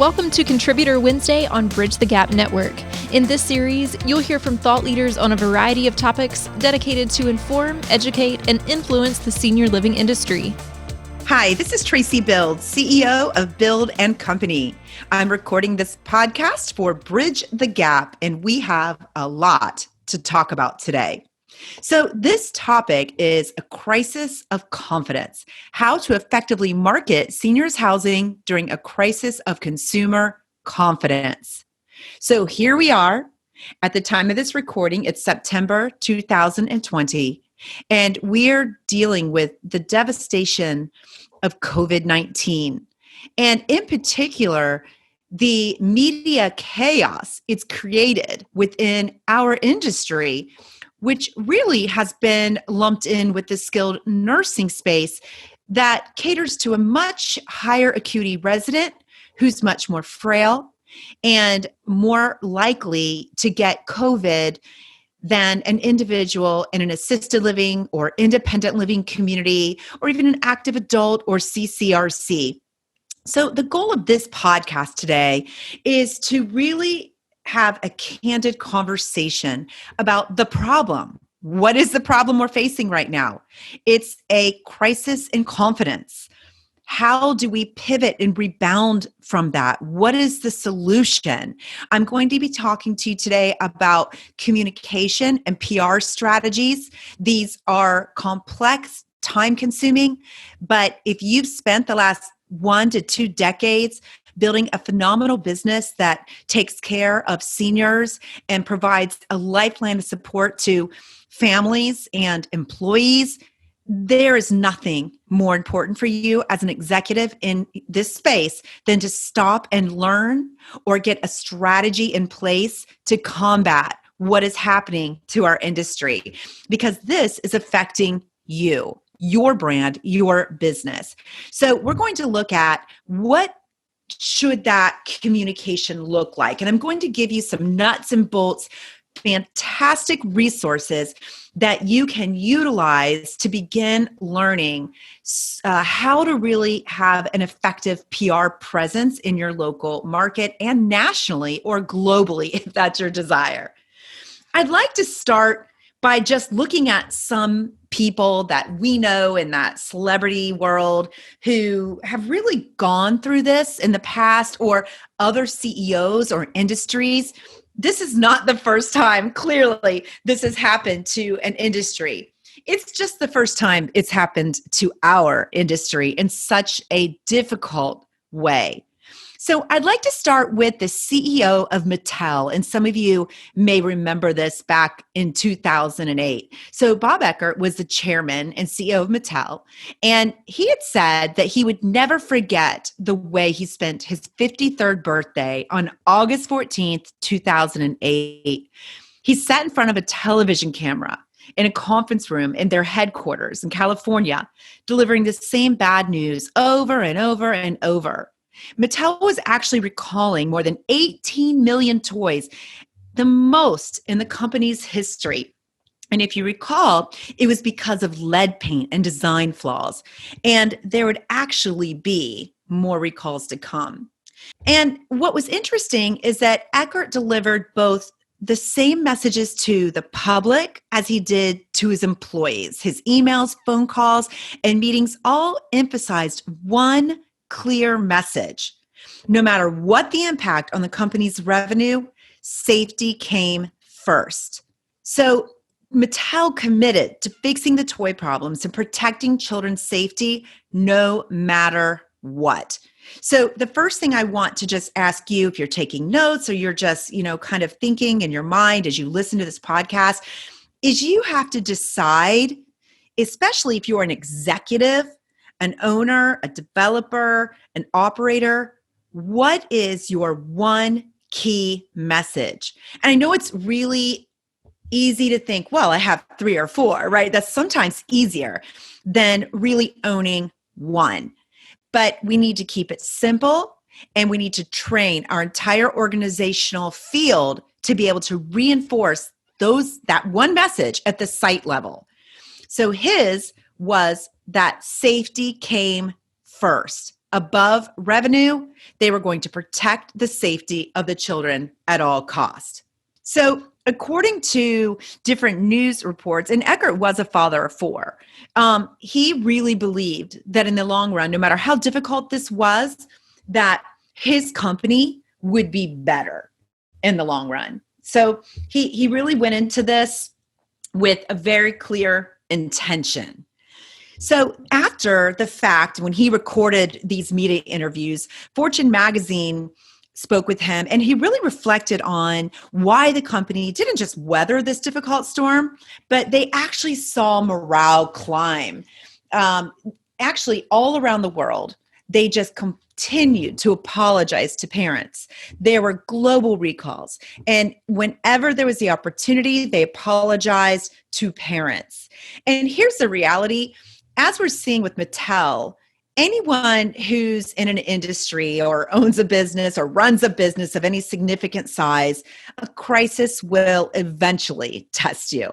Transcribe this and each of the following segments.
Welcome to Contributor Wednesday on Bridge the Gap Network. In this series, you'll hear from thought leaders on a variety of topics dedicated to inform, educate, and influence the senior living industry. Hi, this is Traci Bild, CEO of Bild Co. I'm recording this podcast for Bridge the Gap, and we have a lot to talk about today. So this topic is a crisis of confidence, how to effectively market seniors housing during a crisis of consumer confidence. So here we are. At the time of this recording, it's September 2020, and we're dealing with the devastation of COVID-19. And in particular, the media chaos it's created within our industry, which really has been lumped in with the skilled nursing space that caters to a much higher acuity resident who's much more frail and more likely to get COVID than an individual in an assisted living or independent living community, or even an active adult or CCRC. So the goal of this podcast today is to really have a candid conversation about the problem. What is the problem we're facing right now? It's a crisis in confidence. How do we pivot and rebound from that? What is the solution? I'm going to be talking to you today about communication and PR strategies. These are complex, time-consuming, but if you've spent the last 1 to 2 decades building a phenomenal business that takes care of seniors and provides a lifeline of support to families and employees, there is nothing more important for you as an executive in this space than to stop and learn or get a strategy in place to combat what is happening to our industry, because this is affecting you, your brand, your business. So we're going to look at what should that communication look like? And I'm going to give you some nuts and bolts, fantastic resources that you can utilize to begin learning how to really have an effective PR presence in your local market and nationally or globally, if that's your desire. I'd like to start by just looking at some people that we know in that celebrity world who have really gone through this in the past, or other CEOs or industries. This is not the first time, clearly, this has happened to an industry. It's just the first time it's happened to our industry in such a difficult way. So I'd like to start with the CEO of Mattel, and some of you may remember this back in 2008. So Bob Eckert was the chairman and CEO of Mattel, and he had said that he would never forget the way he spent his 53rd birthday on August 14th, 2008. He sat in front of a television camera in a conference room in their headquarters in California, delivering the same bad news over and over and over. Mattel was actually recalling more than 18 million toys, the most in the company's history. And if you recall, it was because of lead paint and design flaws. And there would actually be more recalls to come. And what was interesting is that Eckert delivered both the same messages to the public as he did to his employees. His emails, phone calls, and meetings all emphasized one clear message. No matter what the impact on the company's revenue, safety came first. So Mattel committed to fixing the toy problems and protecting children's safety no matter what. So the first thing I want to just ask you, if you're taking notes or you're just, kind of thinking in your mind as you listen to this podcast, is you have to decide, especially if you're an executive, an owner, a developer, an operator, what is your one key message? And I know it's really easy to think, well, I have 3 or 4, right? That's sometimes easier than really owning one. But we need to keep it simple, and we need to train our entire organizational field to be able to reinforce that one message at the site level. So his was that safety came first. above revenue, they were going to protect the safety of the children at all costs. So according to different news reports, and Eckert was a father of four, he really believed that in the long run, no matter how difficult this was, that his company would be better in the long run. So he really went into this with a very clear intention. So after the fact, when he recorded these media interviews, Fortune magazine spoke with him, and he really reflected on why the company didn't just weather this difficult storm, but they actually saw morale climb. Actually, all around the world, they just continued to apologize to parents. There were global recalls. And whenever there was the opportunity, they apologized to parents. And here's the reality. As we're seeing with Mattel, anyone who's in an industry or owns a business or runs a business of any significant size, a crisis will eventually test you.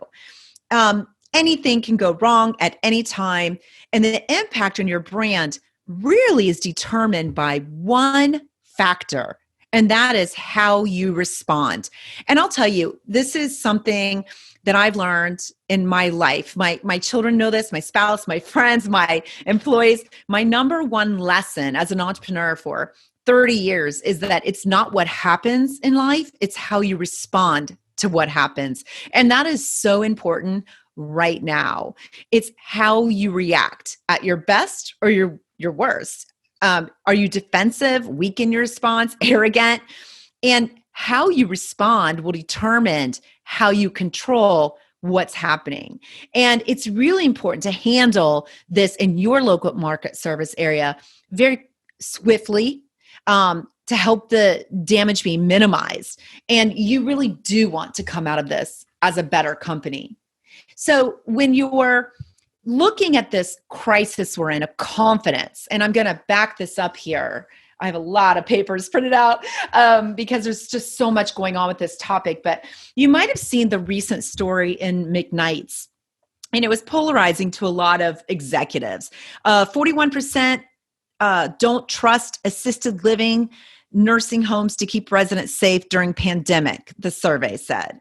Anything can go wrong at any time, and the impact on your brand really is determined by one factor, and that is how you respond. And I'll tell you, this is something that I've learned in my life. My children know this, my spouse, my friends, my employees. My number one lesson as an entrepreneur for 30 years is that it's not what happens in life, it's how you respond to what happens. And that is so important right now. It's how you react at your best or your worst. Are you defensive, weak in your response, arrogant? And how you respond will determine how you control what's happening. And it's really important to handle this in your local market service area very swiftly, to help the damage be minimized. And you really do want to come out of this as a better company. So when you're looking at this crisis we're in of confidence, and I'm going to back this up here. I have a lot of papers printed out because there's just so much going on with this topic. But you might have seen the recent story in McKnight's, and it was polarizing to a lot of executives. 41% don't trust assisted living nursing homes to keep residents safe during pandemic, the survey said.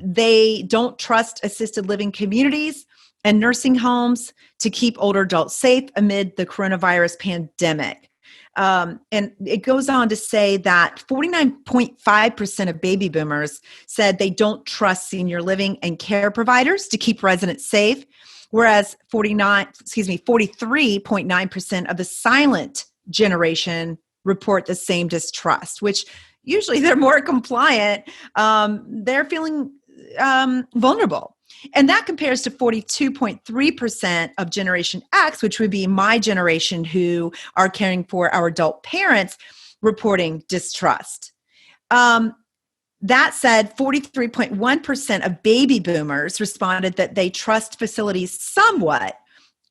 They don't trust assisted living communities and nursing homes to keep older adults safe amid the coronavirus pandemic. And it goes on to say that 49.5% of baby boomers said they don't trust senior living and care providers to keep residents safe, whereas 43.9% of the silent generation report the same distrust, which usually they're more compliant. They're feeling vulnerable. And that compares to 42.3% of Generation X, which would be my generation who are caring for our adult parents, reporting distrust. That said, 43.1% of baby boomers responded that they trust facilities somewhat,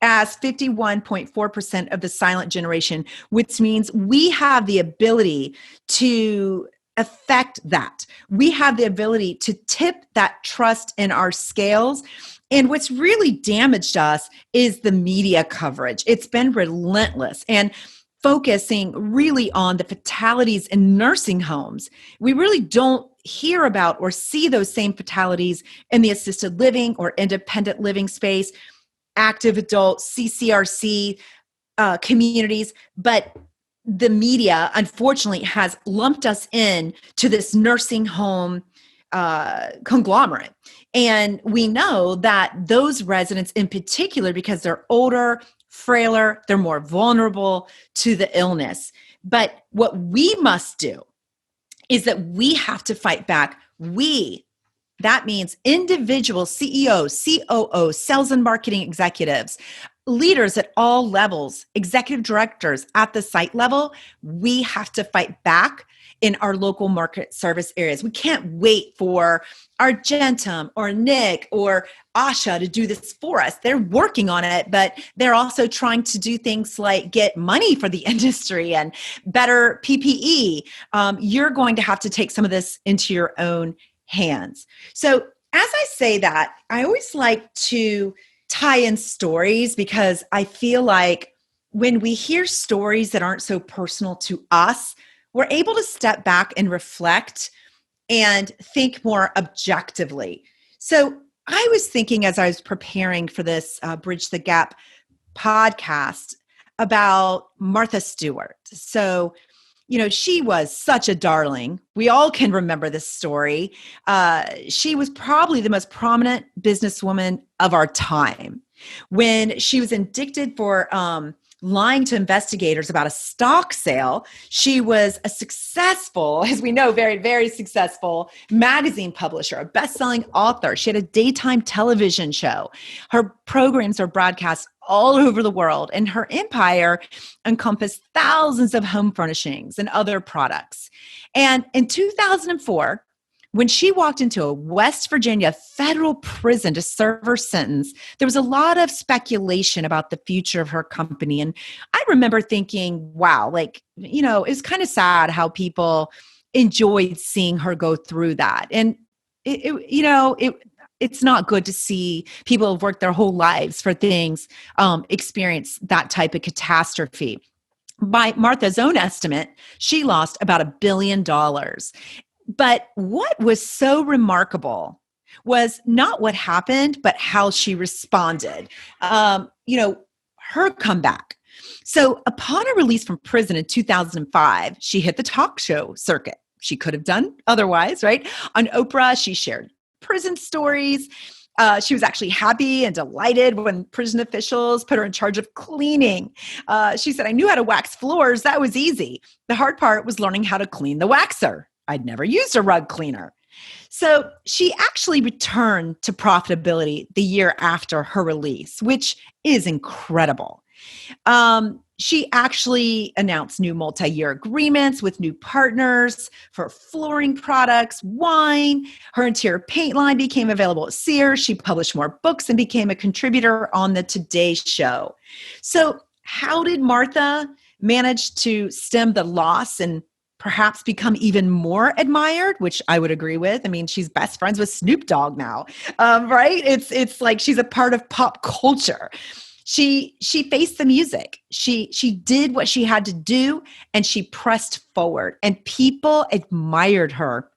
as 51.4% of the silent generation, which means we have the ability to affect that. We have the ability to tip that trust in our scales. And what's really damaged us is the media coverage. It's been relentless and focusing really on the fatalities in nursing homes. We really don't hear about or see those same fatalities in the assisted living or independent living space, active adult, CCRC communities, but the media, unfortunately, has lumped us in to this nursing home conglomerate. And we know that those residents in particular, because they're older, frailer, they're more vulnerable to the illness. But what we must do is that we have to fight back. That means individual CEOs, COOs, sales and marketing executives, leaders at all levels, executive directors at the site level. We have to fight back in our local market service areas. We can't wait for Argentum or Nick or Asha to do this for us. They're working on it, but they're also trying to do things like get money for the industry and better PPE. You're going to have to take some of this into your own hands. So as I say that, I always like to tie in stories because I feel like when we hear stories that aren't so personal to us, we're able to step back and reflect and think more objectively. So I was thinking as I was preparing for this Bridge the Gap podcast about Martha Stewart. So, she was such a darling. We all can remember this story. She was probably the most prominent businesswoman of our time. When she was indicted for lying to investigators about a stock sale, she was a successful, as we know, very, very successful magazine publisher, a best-selling author. She had a daytime television show. Her programs are broadcast all over the world, and her empire encompassed thousands of home furnishings and other products. And in 2004, when she walked into a West Virginia federal prison to serve her sentence, there was a lot of speculation about the future of her company. And I remember thinking, wow, it's kind of sad how people enjoyed seeing her go through that. And it's not good to see people who've worked their whole lives for things experience that type of catastrophe. By Martha's own estimate, she lost about $1 billion. But what was so remarkable was not what happened, but how she responded. Her comeback. So upon her release from prison in 2005, she hit the talk show circuit. She could have done otherwise, right? On Oprah, she shared prison stories. She was actually happy and delighted when prison officials put her in charge of cleaning. She said, "I knew how to wax floors. That was easy. The hard part was learning how to clean the waxer. I'd never used a rug cleaner." So she actually returned to profitability the year after her release, which is incredible. She actually announced new multi-year agreements with new partners for flooring products, wine. Her interior paint line became available at Sears. She published more books and became a contributor on the Today Show. So how did Martha manage to stem the loss and perhaps become even more admired, which I would agree with? I mean, she's best friends with Snoop Dogg now, right? It's like she's a part of pop culture. She faced the music. She did what she had to do, and she pressed forward, and people admired her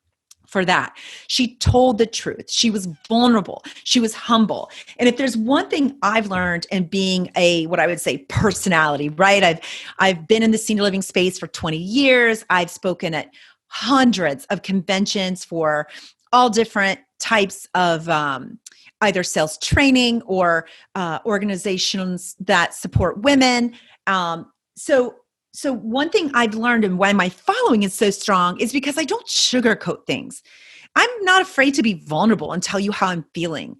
for that. She told the truth. She was vulnerable. She was humble. And if there's one thing I've learned in being what I would say personality, right? I've been in the senior living space for 20 years. I've spoken at hundreds of conventions for all different types of either sales training or organizations that support women. So one thing I've learned and why my following is so strong is because I don't sugarcoat things. I'm not afraid to be vulnerable and tell you how I'm feeling,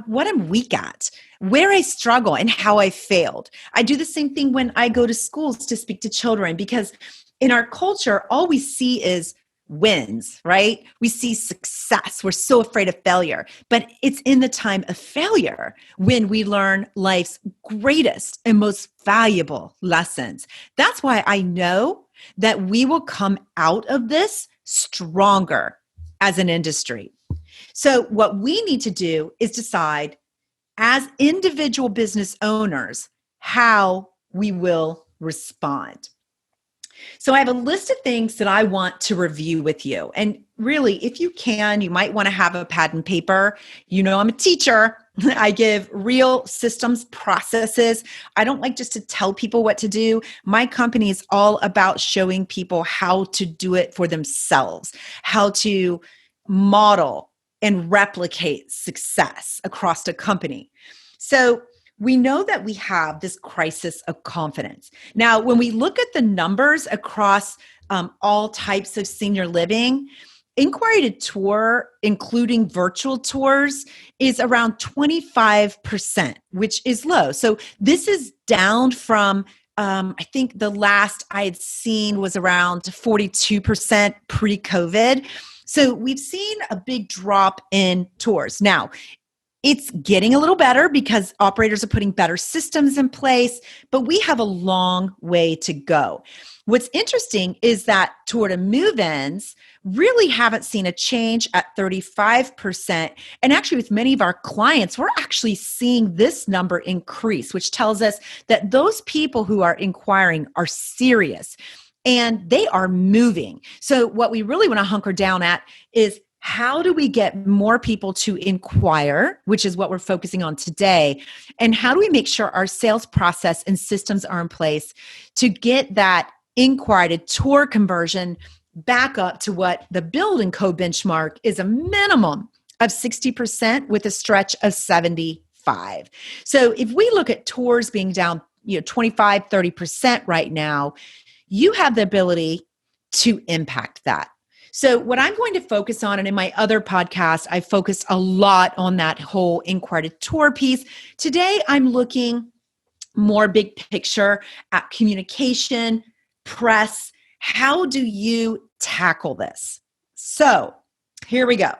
what I'm weak at, where I struggle, and how I failed. I do the same thing when I go to schools to speak to children, because in our culture, all we see is wins, right? We see success. We're so afraid of failure, but it's in the time of failure when we learn life's greatest and most valuable lessons. That's why I know that we will come out of this stronger as an industry. So what we need to do is decide as individual business owners how we will respond. So I have a list of things that I want to review with you. And really, if you can, you might want to have a pad and paper. I'm a teacher. I give real systems, processes. I don't like just to tell people what to do. My company is all about showing people how to do it for themselves, how to model and replicate success across the company. So we know that we have this crisis of confidence. Now, when we look at the numbers across all types of senior living, inquiry to tour, including virtual tours, is around 25%, which is low. So this is down from, I think the last I had seen was around 42% pre-COVID. So we've seen a big drop in tours. Now, It's getting a little better because operators are putting better systems in place, but we have a long way to go. What's interesting is that toward a move-ins really haven't seen a change at 35%. And actually with many of our clients, we're actually seeing this number increase, which tells us that those people who are inquiring are serious and they are moving. So what we really want to hunker down at is how do we get more people to inquire, which is what we're focusing on today, and how do we make sure our sales process and systems are in place to get that inquiry to tour conversion back up to what the Bild Co benchmark is, a minimum of 60% with a stretch of 75. So if we look at tours being down 25, 30% right now, you have the ability to impact that. So what I'm going to focus on, and in my other podcast, I focused a lot on that whole inquiry to tour piece. Today, I'm looking more big picture at communication, press. How do you tackle this? So here we go.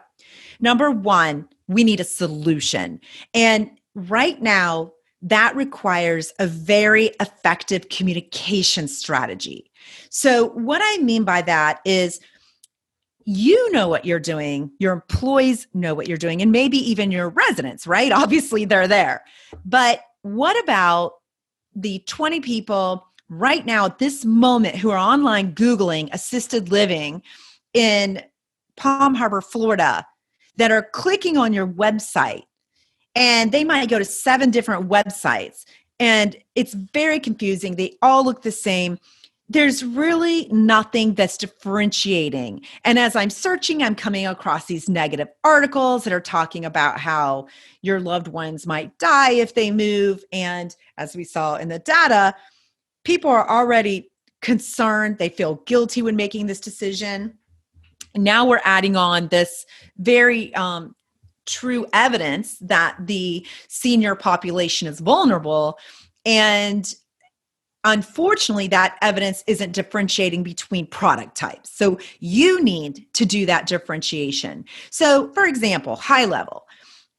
Number one, we need a solution. And right now, that requires a very effective communication strategy. So what I mean by that is, you know what you're doing, your employees know what you're doing, and maybe even your residents, right? Obviously, they're there. But what about the 20 people right now at this moment who are online Googling assisted living in Palm Harbor, Florida, that are clicking on your website? And they might go to 7 different websites, and it's very confusing. They all look the same. There's really nothing that's differentiating. And as I'm searching, I'm coming across these negative articles that are talking about how your loved ones might die if they move. And as we saw in the data, people are already concerned. They feel guilty when making this decision. Now we're adding on this very true evidence that the senior population is vulnerable. And unfortunately, that evidence isn't differentiating between product types. So you need to do that differentiation. So for example, high level,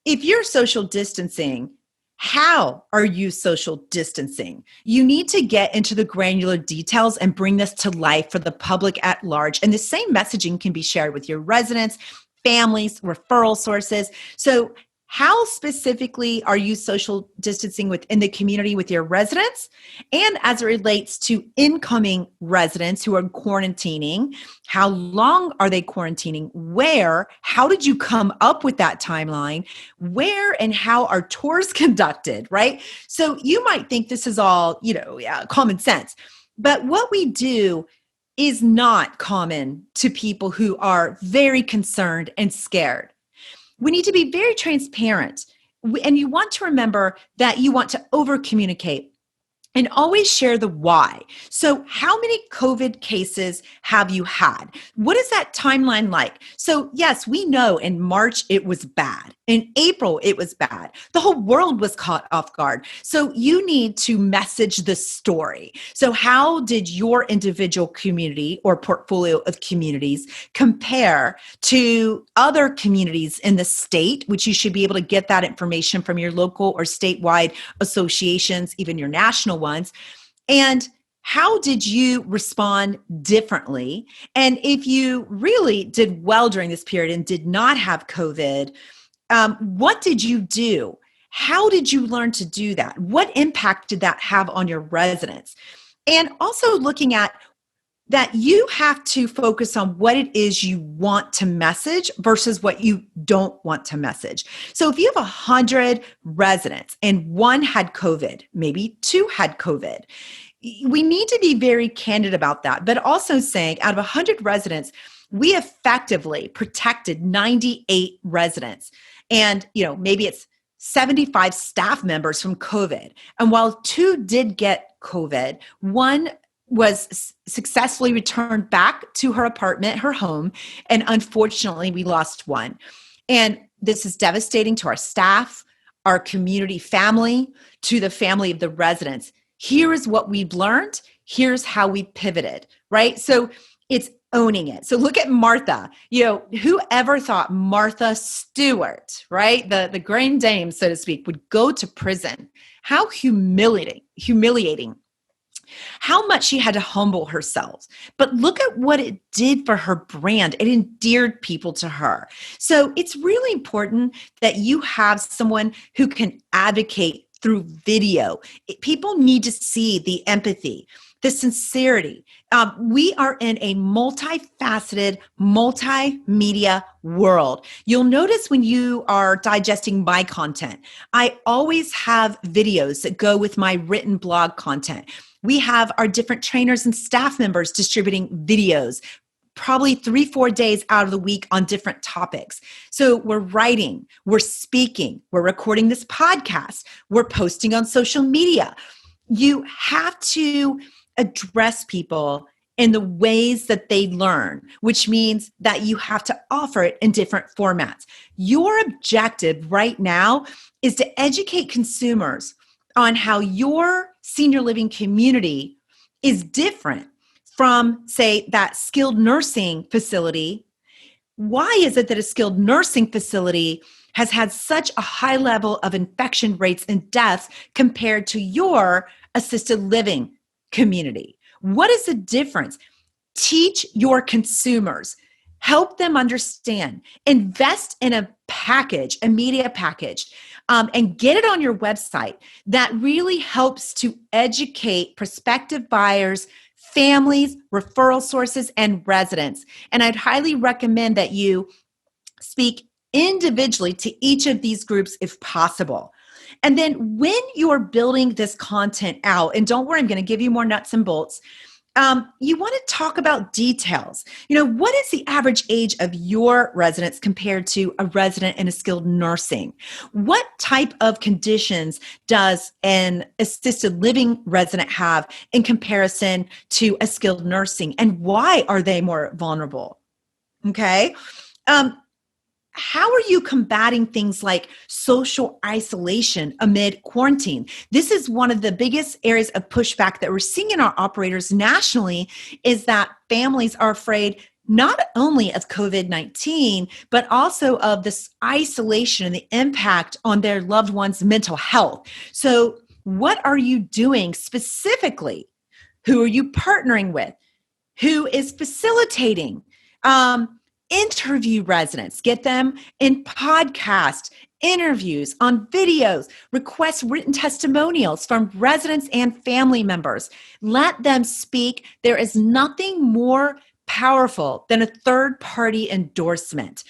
if you're social distancing, how are you social distancing? You need to get into the granular details and bring this to life for the public at large. And the same messaging can be shared with your residents, families, referral sources. So how specifically are you social distancing within the community with your residents? And as it relates to incoming residents who are quarantining, how long are they quarantining? Where? How did you come up with that timeline? Where and how are tours conducted, right? So you might think this is all, common sense. But what we do is not common to people who are very concerned and scared. We need to be very transparent. And you want to remember that you want to over-communicate and always share the why. So how many COVID cases have you had? What is that timeline like? So yes, we know in March it was bad. In April it was bad. The whole world was caught off guard. So you need to message the story. So how did your individual community or portfolio of communities compare to other communities in the state, which you should be able to get that information from your local or statewide associations, even your national ones. And how did you respond differently? And if you really did well during this period and did not have COVID, what did you do? How did you learn to do that? What impact did that have on your residents? And also looking at that you have to focus on what it is you want to message versus what you don't want to message. So if you have 100 residents and 1 had COVID, maybe 2 had COVID, we need to be very candid about that, but also saying out of 100 residents, we effectively protected 98 residents. And, maybe it's 75 staff members from COVID. And while 2 did get COVID, 1 was successfully returned back to her apartment, her home, and unfortunately we lost 1. And this is devastating to our staff, our community family, to the family of the residents. Here is what we've learned. Here's how we pivoted, right? So it's owning it. So look at Martha. Whoever thought Martha Stewart, right? The grand dame, so to speak, would go to prison? How humiliating. How much she had to humble herself. But look at what it did for her brand. It endeared people to her. So it's really important that you have someone who can advocate through video. People need to see the empathy, the sincerity. We are in a multifaceted, multimedia world. You'll notice when you are digesting my content, I always have videos that go with my written blog content. We have our different trainers and staff members distributing videos, probably 3-4 days out of the week on different topics. So we're writing, we're speaking, we're recording this podcast, we're posting on social media. You have to address people in the ways that they learn, which means that you have to offer it in different formats. Your objective right now is to educate consumers on how your senior living community is different from, say, that skilled nursing facility. Why is it that a skilled nursing facility has had such a high level of infection rates and deaths compared to your assisted living community? What is the difference? Teach your consumers, help them understand, invest in a package, a media package, and get it on your website that really helps to educate prospective buyers, families, referral sources, and residents. And I'd highly recommend that you speak individually to each of these groups if possible. And then when you're building this content out, and don't worry, I'm going to give you more nuts and bolts. You want to talk about details. What is the average age of your residents compared to a resident in a skilled nursing? What type of conditions does an assisted living resident have in comparison to a skilled nursing? And why are they more vulnerable? Okay. How are you combating things like social isolation amid quarantine? This is one of the biggest areas of pushback that we're seeing in our operators nationally, is that families are afraid not only of COVID-19, but also of this isolation and the impact on their loved ones' mental health. So what are you doing specifically? Who are you partnering with? Who is facilitating? Interview residents, get them in podcast interviews, on videos, request written testimonials from residents and family members. Let them speak. There is nothing more powerful than a third-party endorsement.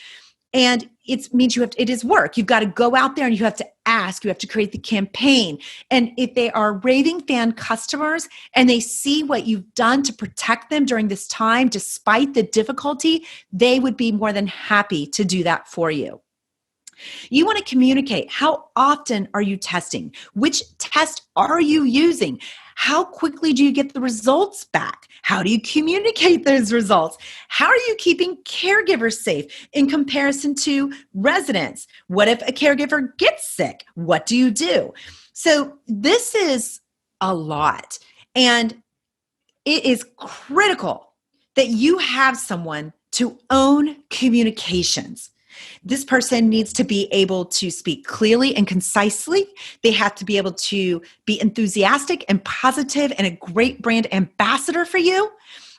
And it means it is work. You've got to go out there and you have to ask, you have to create the campaign. And if they are raving fan customers and they see what you've done to protect them during this time, despite the difficulty, they would be more than happy to do that for you. You want to communicate. How often are you testing? Which test are you using? How quickly do you get the results back? How do you communicate those results? How are you keeping caregivers safe in comparison to residents? What if a caregiver gets sick? What do you do? So this is a lot. And it is critical that you have someone to own communications. This person needs to be able to speak clearly and concisely. They have to be able to be enthusiastic and positive and a great brand ambassador for you.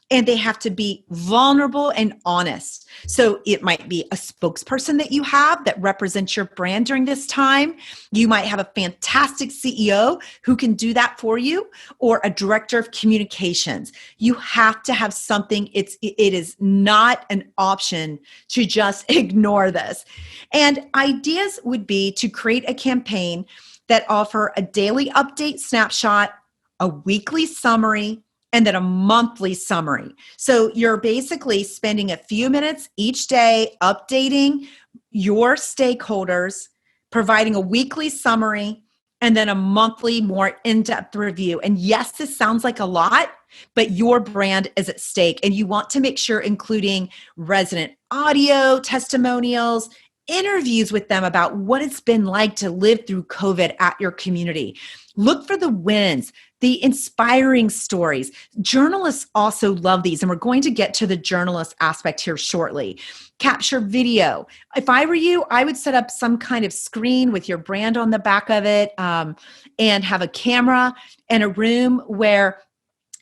And they have to be vulnerable and honest. So it might be a spokesperson that you have that represents your brand during this time. You might have a fantastic CEO who can do that for you, or a director of communications. You have to have something. It is not an option to just ignore this. And ideas would be to create a campaign that offer a daily update snapshot, a weekly summary, and then a monthly summary. So you're basically spending a few minutes each day updating your stakeholders, providing a weekly summary, and then a monthly, more in-depth review. And yes, this sounds like a lot, but your brand is at stake. And you want to make sure including resident audio, testimonials, interviews with them about what it's been like to live through COVID at your community. Look for the wins, the inspiring stories. Journalists also love these, and we're going to get to the journalist aspect here shortly. Capture video. If I were you, I would set up some kind of screen with your brand on the back of it, and have a camera and a room where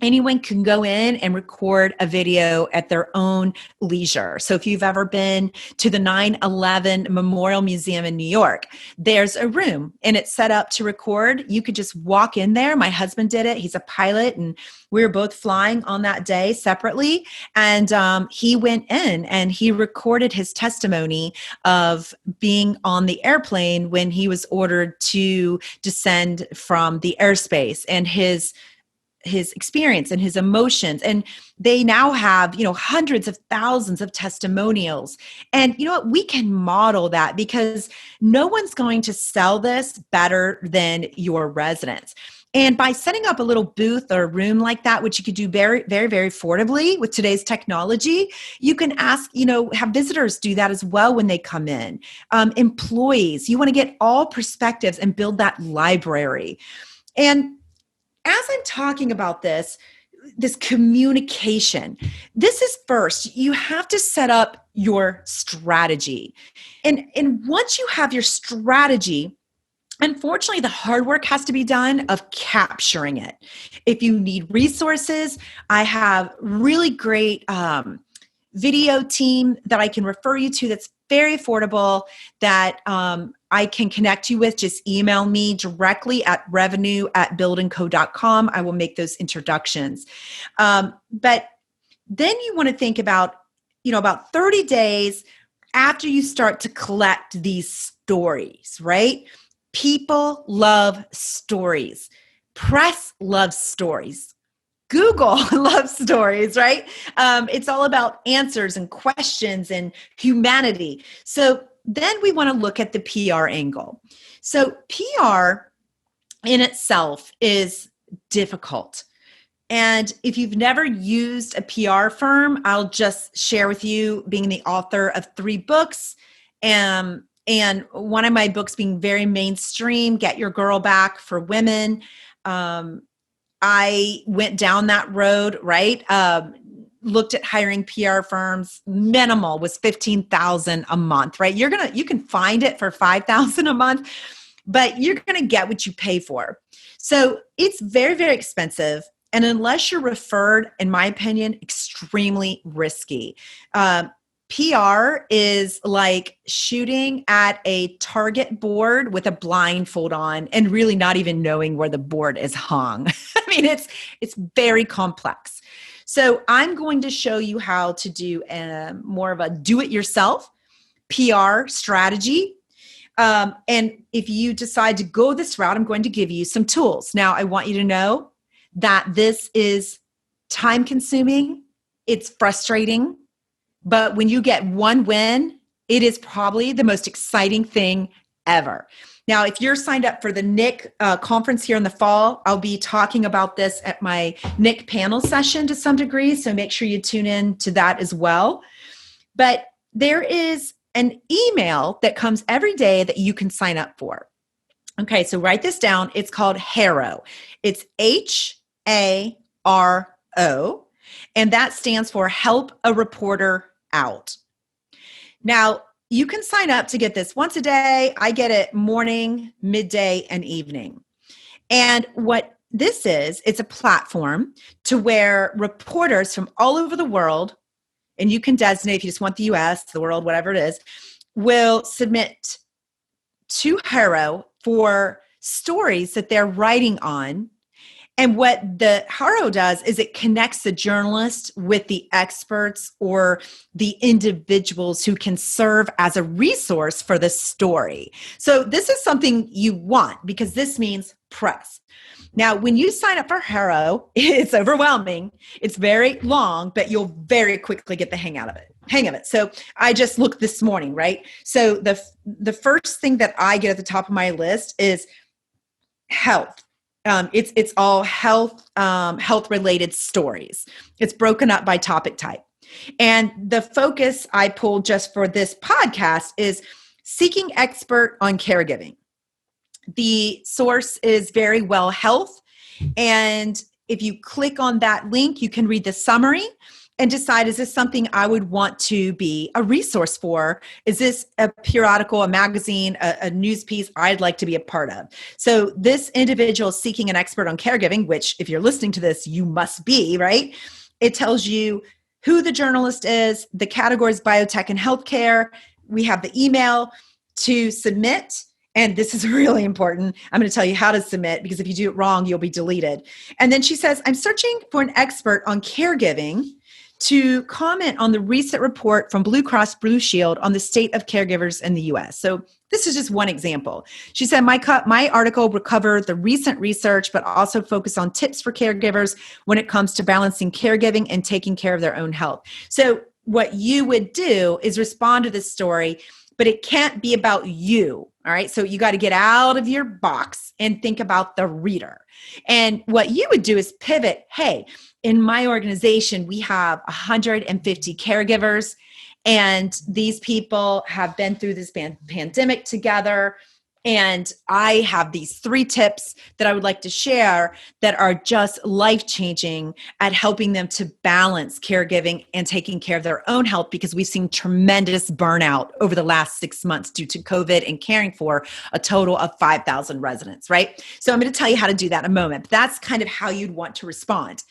anyone can go in and record a video at their own leisure. So if you've ever been to the 9/11 Memorial Museum in New York, there's a room and it's set up to record. You could just walk in there. My husband did it. He's a pilot, and we were both flying on that day separately. And he went in and he recorded his testimony of being on the airplane when he was ordered to descend from the airspace, and his experience and his emotions. And they now have, hundreds of thousands of testimonials. And you know what? We can model that, because no one's going to sell this better than your residents. And by setting up a little booth or room like that, which you could do very, very, very affordably with today's technology, you can ask, have visitors do that as well when they come in. Employees, you want to get all perspectives and build that library. And as I'm talking about this communication, this is first, you have to set up your strategy. And once you have your strategy, unfortunately, the hard work has to be done of capturing it. If you need resources, I have really great video team that I can refer you to that's very affordable, that I can connect you with. Just email me directly at revenue@bildco.com. I will make those introductions. But then you want to think about, about 30 days after you start to collect these stories, right? People love stories. Press loves stories. Google loves stories, right? It's all about answers and questions and humanity. So then we want to look at the PR angle. So PR in itself is difficult. And if you've never used a PR firm, I'll just share with you, being the author of 3 books, and one of my books being very mainstream, Get Your Girl Back for women. I went down that road, right? Looked at hiring PR firms. Minimal was $15,000 a month, right? You can find it for $5,000 a month, but you're going to get what you pay for. So it's very, very expensive. And unless you're referred, in my opinion, extremely risky. PR is like shooting at a target board with a blindfold on and really not even knowing where the board is hung. I mean, it's very complex. So I'm going to show you how to do more of a do-it-yourself PR strategy. And if you decide to go this route, I'm going to give you some tools. Now, I want you to know that this is time-consuming. It's frustrating. But when you get one win, it is probably the most exciting thing ever. Now, if you're signed up for the NIC conference here in the fall, I'll be talking about this at my NIC panel session to some degree. So make sure you tune in to that as well. But there is an email that comes every day that you can sign up for. Okay, so write this down. It's called HARO. It's HARO. And that stands for Help a Reporter Out. Now, you can sign up to get this once a day. I get it morning, midday, and evening. And what this is, it's a platform to where reporters from all over the world, and you can designate if you just want the US, the world, whatever it is, will submit to HARO for stories that they're writing on. And what the HARO does is it connects the journalist with the experts or the individuals who can serve as a resource for the story. So this is something you want, because this means press. Now, when you sign up for HARO, it's overwhelming. It's very long, but you'll very quickly get the hang of it. So I just looked this morning, right? So the first thing that I get at the top of my list is health. It's all health related stories. It's broken up by topic type. And the focus I pulled just for this podcast is Seeking expert on caregiving. The source is Very Well Health. And if you click on that link, you can read the summary and decide, is this something I would want to be a resource for? Is this a periodical, a magazine, a news piece I'd like to be a part of? So this individual is seeking an expert on caregiving, which if you're listening to this, you must be, right? It tells you who the journalist is, the categories biotech and healthcare. We have the email to submit. And this is really important. I'm going to tell you how to submit, because if you do it wrong, you'll be deleted. And then she says, I'm searching for an expert on caregiving to comment on the recent report from Blue Cross Blue Shield on the state of caregivers in the U.S. So this is just one example. She said, my article will cover the recent research, but also focus on tips for caregivers when it comes to balancing caregiving and taking care of their own health. So what you would do is respond to this story, but it can't be about you. All right. So you got to get out of your box and think about the reader. And what you would do is pivot. Hey, in my organization, we have 150 caregivers, and these people have been through this pandemic together. And I have these 3 tips that I would like to share that are just life-changing at helping them to balance caregiving and taking care of their own health, because we've seen tremendous burnout over the last 6 months due to COVID and caring for a total of 5,000 residents, right? So I'm going to tell you how to do that in a moment. But that's kind of how you'd want to respond.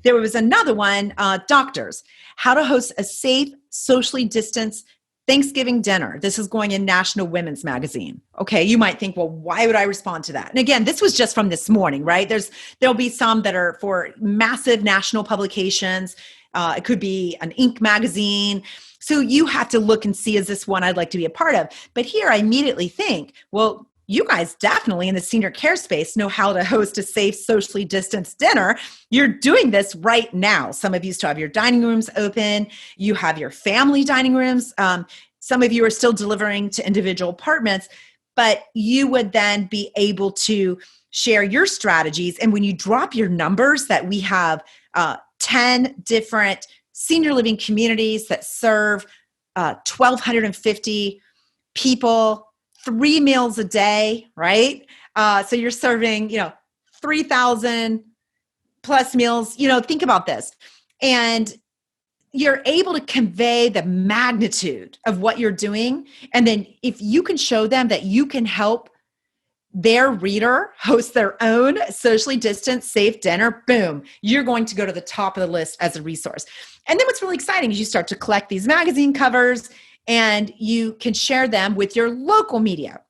There was another one, doctors, how to host a safe, socially distanced Thanksgiving dinner. This is going in National Women's Magazine. Okay, you might think, well, why would I respond to that? And again, this was just from this morning, right? There'll be some that are for massive national publications. It could be an Inc. magazine. So you have to look and see, is this one I'd like to be a part of? But here I immediately think, well, you guys definitely in the senior care space know how to host a safe, socially distanced dinner. You're doing this right now. Some of you still have your dining rooms open. You have your family dining rooms. Some of you are still delivering to individual apartments, but you would then be able to share your strategies. And when you drop your numbers, that we have 10 different senior living communities that serve 1,250 people, 3 meals a day, right? So you're serving, 3,000 plus meals, think about this. And you're able to convey the magnitude of what you're doing. And then if you can show them that you can help their reader host their own socially distanced, safe dinner, boom, you're going to go to the top of the list as a resource. And then what's really exciting is you start to collect these magazine covers, and you can share them with your local media.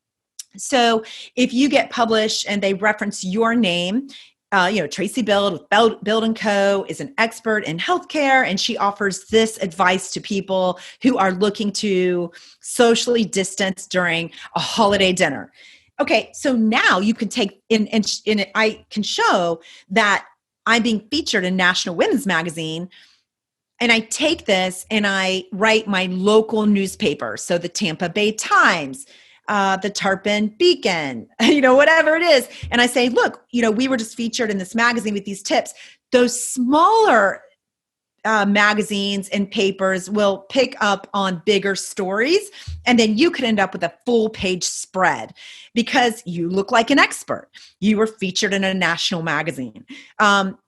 So if you get published and they reference your name, Traci Bild with Bild Co is an expert in healthcare, and she offers this advice to people who are looking to socially distance during a holiday dinner. Okay, so now you can take in I can show that I'm being featured in National Women's Magazine. And I take this and I write my local newspaper. So the Tampa Bay Times, the Tarpon Beacon, whatever it is. And I say, look, we were just featured in this magazine with these tips. Those smaller magazines and papers will pick up on bigger stories. And then you could end up with a full page spread because you look like an expert. You were featured in a national magazine.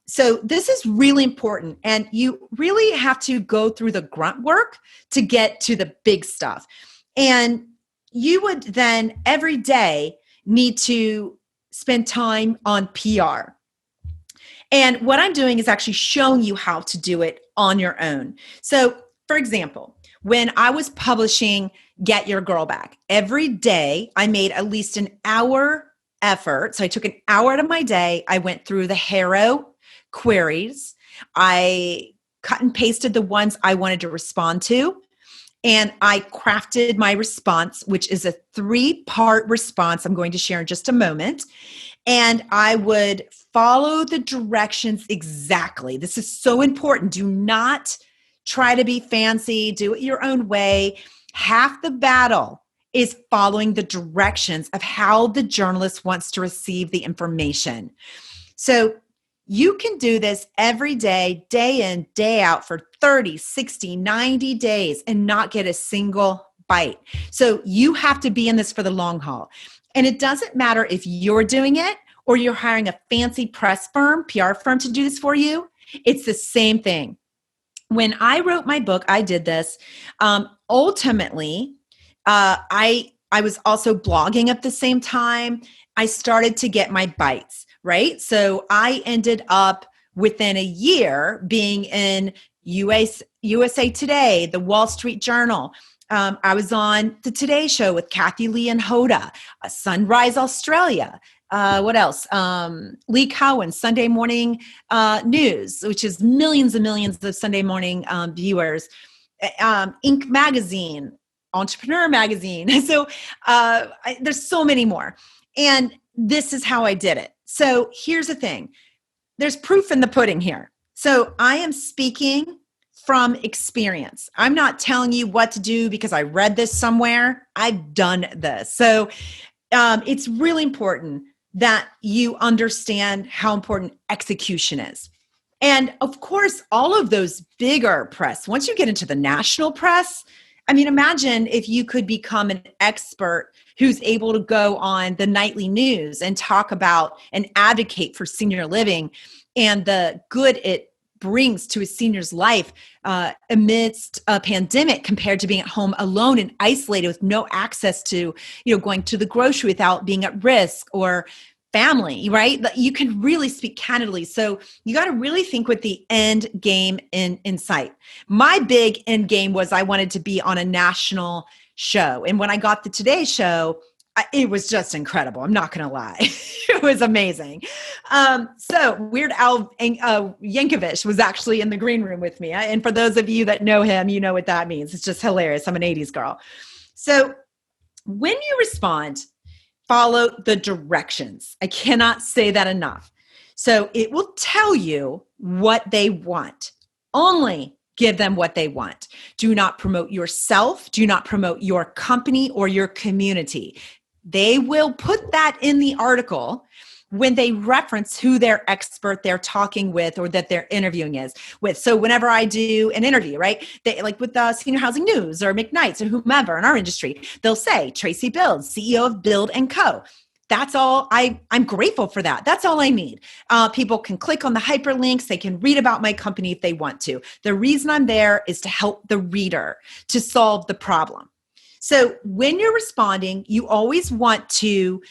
So this is really important. And you really have to go through the grunt work to get to the big stuff. And you would then every day need to spend time on PR. And what I'm doing is actually showing you how to do it on your own. So, for example, when I was publishing Get Your Girl Back, every day I made at least an hour effort. So I took an hour out of my day. I went through the HARO queries. I cut and pasted the ones I wanted to respond to. And I crafted my response, which is a 3-part response I'm going to share in just a moment. And I would follow the directions exactly. This is so important. Do not try to be fancy. Do it your own way. Half the battle is following the directions of how the journalist wants to receive the information. So you can do this every day, day in, day out for 30, 60, 90 days and not get a single bite. So you have to be in this for the long haul. And it doesn't matter if you're doing it or you're hiring a fancy press firm, PR firm to do this for you. It's the same thing. When I wrote my book, I did this. Ultimately, I was also blogging at the same time. I started to get my bites, right? So I ended up within a year being in USA Today, the Wall Street Journal. I was on the Today Show with Kathy Lee and Hoda, Sunrise Australia. What else? Lee Cowan, Sunday Morning News, which is millions and millions of Sunday morning viewers. Inc. Magazine, Entrepreneur Magazine. So there's so many more. And this is how I did it. So here's the thing. There's proof in the pudding here. So I am speaking from experience. I'm not telling you what to do because I read this somewhere. I've done this. So it's really important that you understand how important execution is. And of course, all of those bigger press, once you get into the national press, I mean, imagine if you could become an expert who's able to go on the nightly news and talk about and advocate for senior living and the good it brings to a senior's life amidst a pandemic compared to being at home alone and isolated with no access to, going to the grocery without being at risk or family, right? You can really speak candidly. So you got to really think with the end game in sight. My big end game was I wanted to be on a national show. And when I got the Today Show, it was just incredible. I'm not going to lie. It was amazing. So Weird Al Yankovic was actually in the green room with me. And for those of you that know him, you know what that means. It's just hilarious. I'm an 80s girl. So when you respond, follow the directions. I cannot say that enough. So it will tell you what they want. Only give them what they want. Do not promote yourself. Do not promote your company or your community. They will put that in the article when they reference who their expert they're talking with or that they're interviewing is with. So whenever I do an interview, right, they, like with Senior Housing News or McKnight's or whomever in our industry, they'll say Traci Bild, CEO of Bild Co. That's all. I'm grateful for that. That's all I need. People can click on the hyperlinks. They can read about my company if they want to. The reason I'm there is to help the reader to solve the problem. So when you're responding, you always want to,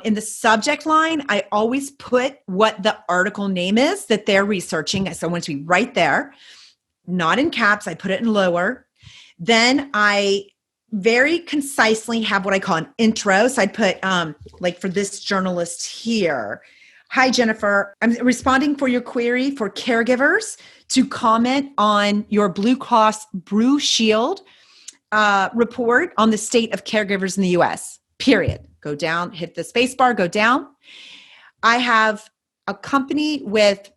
in the subject line, I always put what the article name is that they're researching. So I want it to be right there, not in caps. I put it in lower. Then I very concisely have what I call an intro. So I'd put, like for this journalist here, hi, Jennifer. I'm responding for your query for caregivers to comment on your Blue Cross Blue Shield report on the state of caregivers in the U.S., period. Go down, hit the space bar, go down. I have a company with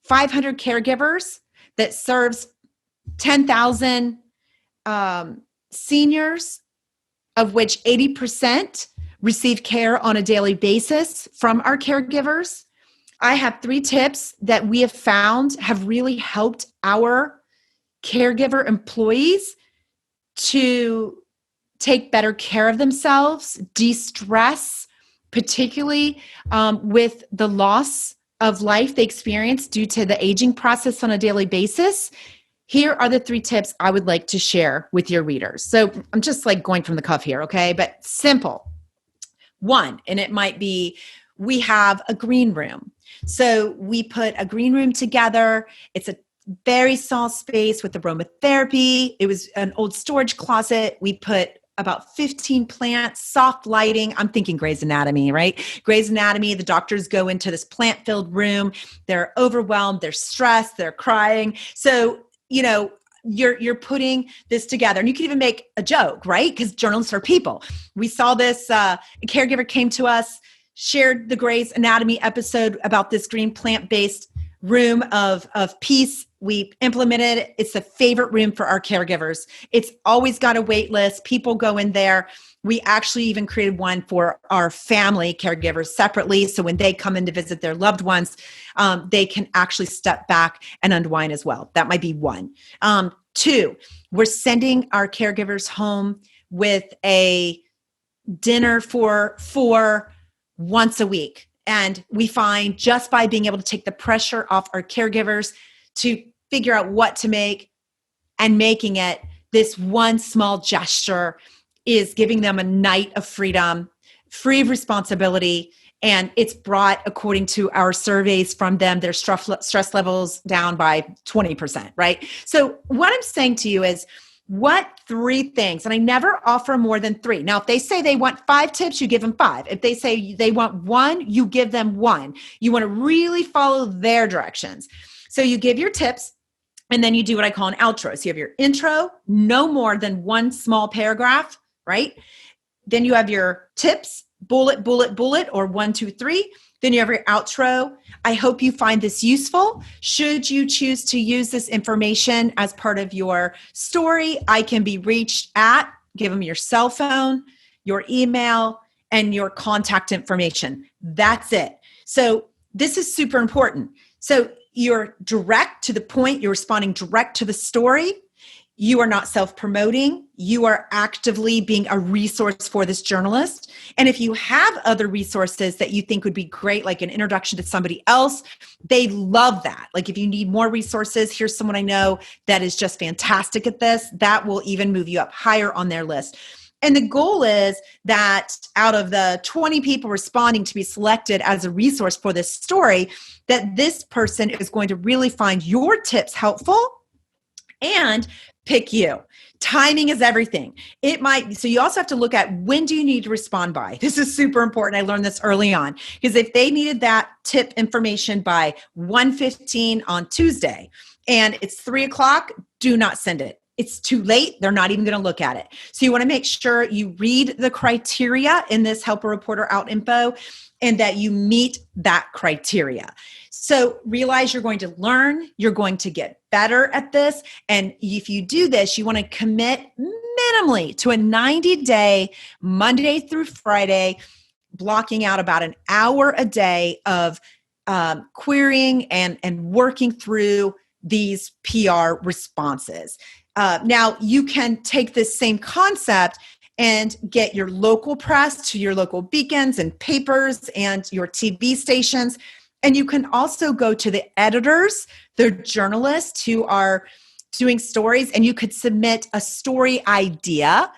500 caregivers that serves 10,000 seniors, of which 80% receive care on a daily basis from our caregivers. I have 3 tips that we have found have really helped our caregiver employees to take better care of themselves, de-stress, particularly with the loss of life they experience due to the aging process on a daily basis. Here are the 3 tips I would like to share with your readers. So I'm just like going from the cuff here, okay? But simple. 1, and it might be, we have a green room. So we put a green room together. It's a very small space with aromatherapy. It was an old storage closet. We put about 15 plants, soft lighting. I'm thinking Grey's Anatomy, right? Grey's Anatomy, the doctors go into this plant-filled room. They're overwhelmed. They're stressed. They're crying. So, you're putting this together. And you can even make a joke, right? Because journalists are people. We saw this, a caregiver came to us, shared the Grey's Anatomy episode about this green plant-based room of peace. We implemented it. It's a favorite room for our caregivers. It's always got a wait list. People go in there. We actually even created one for our family caregivers separately. So when they come in to visit their loved ones, they can actually step back and unwind as well. That might be 1. 2, we're sending our caregivers home with a dinner for 4 once a week. And we find just by being able to take the pressure off our caregivers to figure out what to make and making it, this one small gesture is giving them a night of freedom, free of responsibility. And it's brought, according to our surveys from them, their stress levels down by 20%, right? So what I'm saying to you is, what 3 things, and I never offer more than 3. Now, if they say they want 5 tips, you give them 5. If they say they want 1, you give them 1. You want to really follow their directions. So you give your tips, and then you do what I call an outro. So you have your intro, no more than 1 small paragraph, right? Then you have your tips, bullet, or 1, 2, 3. Then you have your outro. I hope you find this useful. Should you choose to use this information as part of your story, I can be reached at, give them your cell phone, your email, and your contact information. That's it. So this is super important. So you're direct to the point. You're responding direct to the story. You are not self-promoting. You are actively being a resource for this journalist. And if you have other resources that you think would be great, like an introduction to somebody else, they love that. Like if you need more resources, here's someone I know that is just fantastic at this. That will even move you up higher on their list. And the goal is that out of the 20 people responding to be selected as a resource for this story, that this person is going to really find your tips helpful and pick you. Timing is everything. So you also have to look at, when do you need to respond by? This is super important. I learned this early on, because if they needed that tip information by 1:15 on Tuesday and it's 3:00, do not send it. It's too late. They're not even going to look at it. So you want to make sure you read the criteria in this Help a Reporter Out info and that you meet that criteria. So realize you're going to learn, you're going to get better at this. And if you do this, you want to commit minimally to a 90-day, Monday through Friday, blocking out about an hour a day of querying and working through these PR responses. Now, you can take this same concept and get your local press to your local beacons and papers and your TV stations. And you can also go to the editors, the journalists who are doing stories, and you could submit a story idea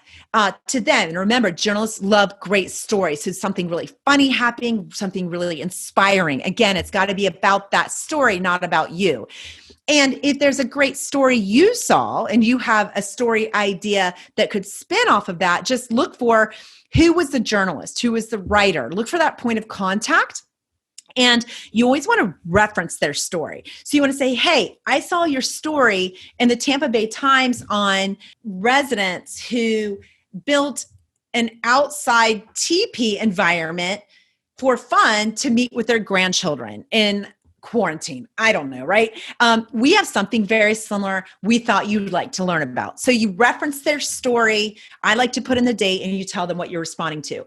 to them. And remember, journalists love great stories. So something really funny happening, something really inspiring. Again, it's got to be about that story, not about you. And if there's a great story you saw and you have a story idea that could spin off of that, just look for who was the journalist, who was the writer. Look for that point of contact. And you always want to reference their story. So you want to say, hey, I saw your story in the Tampa Bay Times on residents who built an outside teepee environment for fun to meet with their grandchildren in quarantine. I don't know, right? We have something very similar we thought you'd like to learn about. So you reference their story. I like to put in the date and you tell them what you're responding to.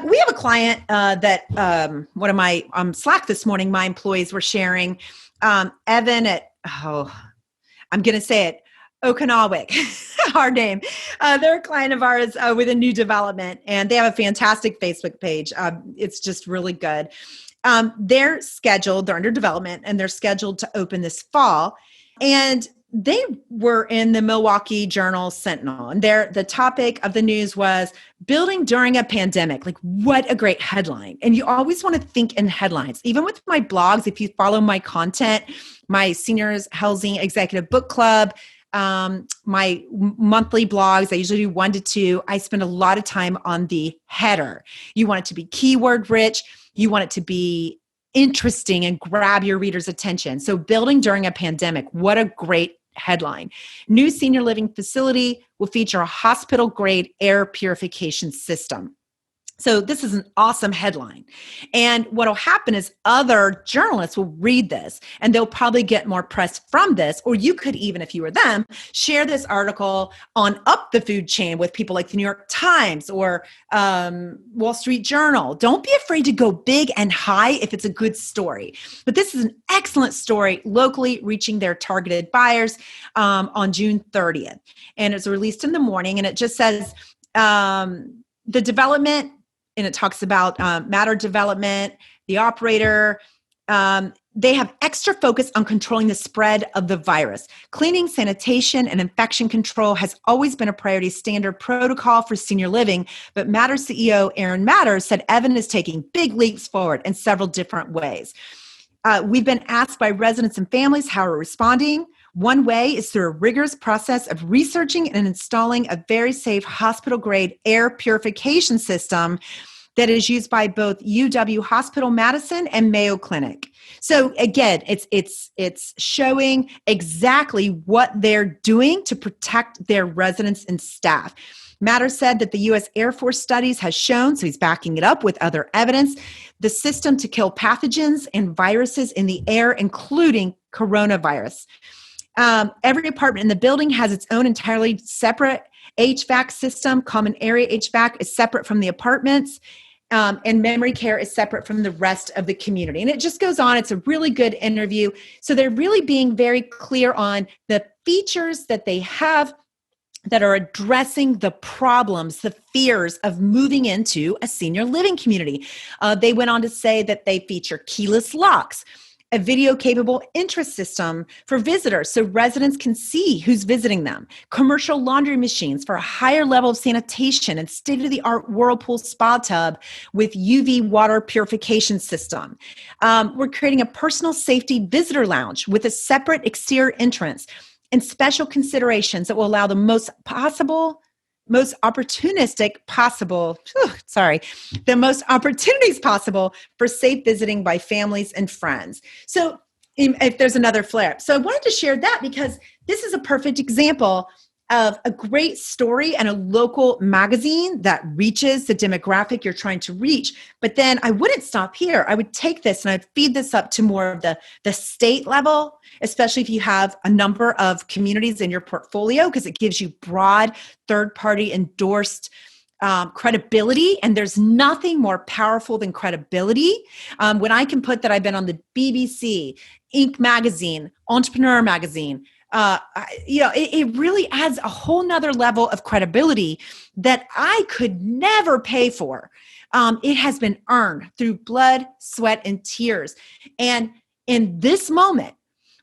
We have a client that one of my Slack this morning, my employees were sharing, Evan at, I'm going to say it, Okanawik, hard name. They're a client of ours with a new development, and they have a fantastic Facebook page. It's just really good. They're under development, and they're scheduled to open this fall. And they were in the Milwaukee Journal Sentinel, and the topic of the news was building during a pandemic. Like, what a great headline. And you always want to think in headlines. Even with my blogs, if you follow my content, my Seniors Housing Executive Book Club, my monthly blogs, I usually do 1 to 2. I spend a lot of time on the header. You want it to be keyword rich. You want it to be interesting and grab your reader's attention. So building during a pandemic, what a great headline. New senior living facility will feature a hospital-grade air purification system. So this is an awesome headline. And what will happen is other journalists will read this and they'll probably get more press from this. Or you could even, if you were them, share this article on up the food chain with people like the New York Times or Wall Street Journal. Don't be afraid to go big and high if it's a good story. But this is an excellent story locally reaching their targeted buyers on June 30th. And it's released in the morning and it just says, The development, and it talks about matter development, the operator. They have extra focus on controlling the spread of the virus. Cleaning, sanitation, and infection control has always been a priority standard protocol for senior living, but Matter CEO Aaron Matter said Evan is taking big leaps forward in several different ways. We've been asked by residents and families how we're responding. One way is through a rigorous process of researching and installing a very safe hospital-grade air purification system that is used by both UW Hospital Madison and Mayo Clinic. So again, it's showing exactly what they're doing to protect their residents and staff. Matter said that the U.S. Air Force studies has shown, so he's backing it up with other evidence, the system to kill pathogens and viruses in the air, including coronavirus. Every apartment in the building has its own entirely separate HVAC system. Common area HVAC is separate from the apartments. And memory care is separate from the rest of the community. And it just goes on. It's a really good interview. So they're really being very clear on the features that they have that are addressing the problems, the fears of moving into a senior living community. They went on to say that they feature keyless locks, a video-capable entry system for visitors so residents can see who's visiting them, commercial laundry machines for a higher level of sanitation, and state-of-the-art whirlpool spa tub with UV water purification system. We're creating a personal safety visitor lounge with a separate exterior entrance and special considerations that will allow the most opportunities possible for safe visiting by families and friends. So if there's another flare-up. So I wanted to share that because this is a perfect example of a great story and a local magazine that reaches the demographic you're trying to reach. But then I wouldn't stop here. I would take this and I'd feed this up to more of the state level, especially if you have a number of communities in your portfolio, because it gives you broad third-party endorsed credibility. And there's nothing more powerful than credibility. When I can put that I've been on the BBC, Inc. magazine, Entrepreneur magazine, it really adds a whole nother level of credibility that I could never pay for. It has been earned through blood, sweat, and tears. And in this moment,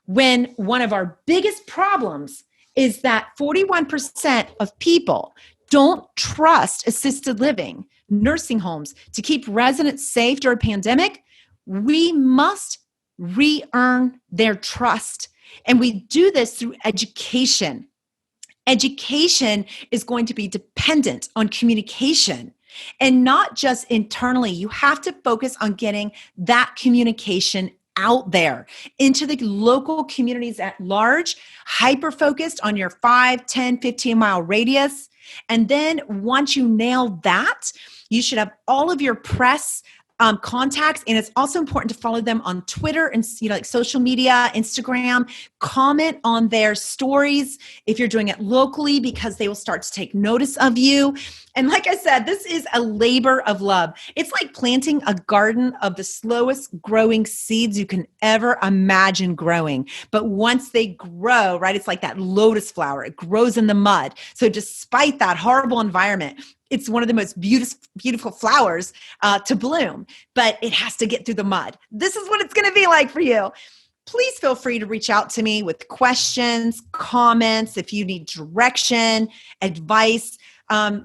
when one of our biggest problems is that 41% of people don't trust assisted living, nursing homes to keep residents safe during a pandemic, we must re-earn their trust. And we do this through education. Education is going to be dependent on communication and not just internally. You have to focus on getting that communication out there into the local communities at large, hyper-focused on your 5, 10, 15-mile radius. And then once you nail that, you should have all of your press contacts, and it's also important to follow them on Twitter and like social media, Instagram. Comment on their stories if you're doing it locally, because they will start to take notice of you. And like I said, this is a labor of love. It's like planting a garden of the slowest growing seeds you can ever imagine growing. But once they grow, right, it's like that lotus flower. It grows in the mud. So despite that horrible environment, it's one of the most beautiful flowers to bloom, but it has to get through the mud. This is what it's going to be like for you. Please feel free to reach out to me with questions, comments, if you need direction, advice.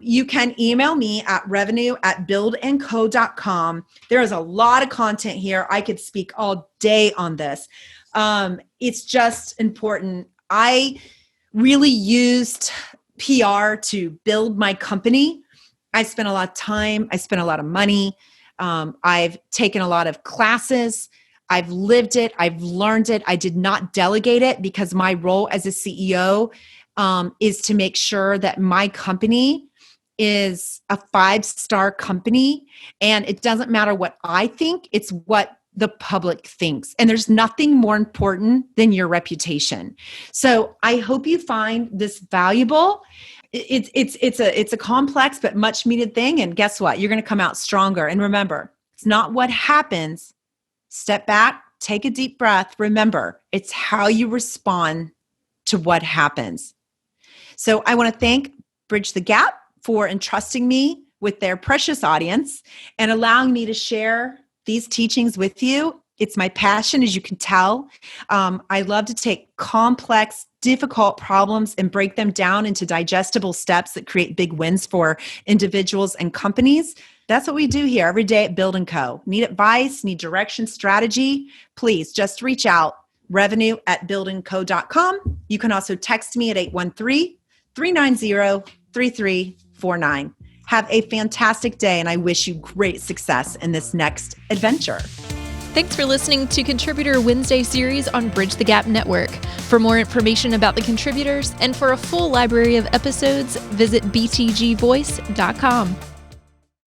You can email me at revenue@bildco.com. There is a lot of content here. I could speak all day on this. It's just important. I really used PR to build my company. I spent a lot of time. I spent a lot of money. I've taken a lot of classes. I've lived it. I've learned it. I did not delegate it because my role as a CEO is to make sure that my company is a 5-star company. And it doesn't matter what I think, it's what the public thinks. And there's nothing more important than your reputation. So I hope you find this valuable. It's a complex but much needed thing. And guess what? You're going to come out stronger. And remember, it's not what happens. Step back, take a deep breath. Remember, it's how you respond to what happens. So I want to thank Bridge the Gap for entrusting me with their precious audience and allowing me to share these teachings with you. It's my passion, as you can tell. I love to take complex, difficult problems and break them down into digestible steps that create big wins for individuals and companies. That's what we do here every day at Bild Co. Need advice, need direction, strategy? Please just reach out. revenue@bildandco.com. You can also text me at 813-390-3349. Have a fantastic day, and I wish you great success in this next adventure. Thanks for listening to Contributor Wednesday series on Bridge the Gap Network. For more information about the contributors and for a full library of episodes, visit btgvoice.com.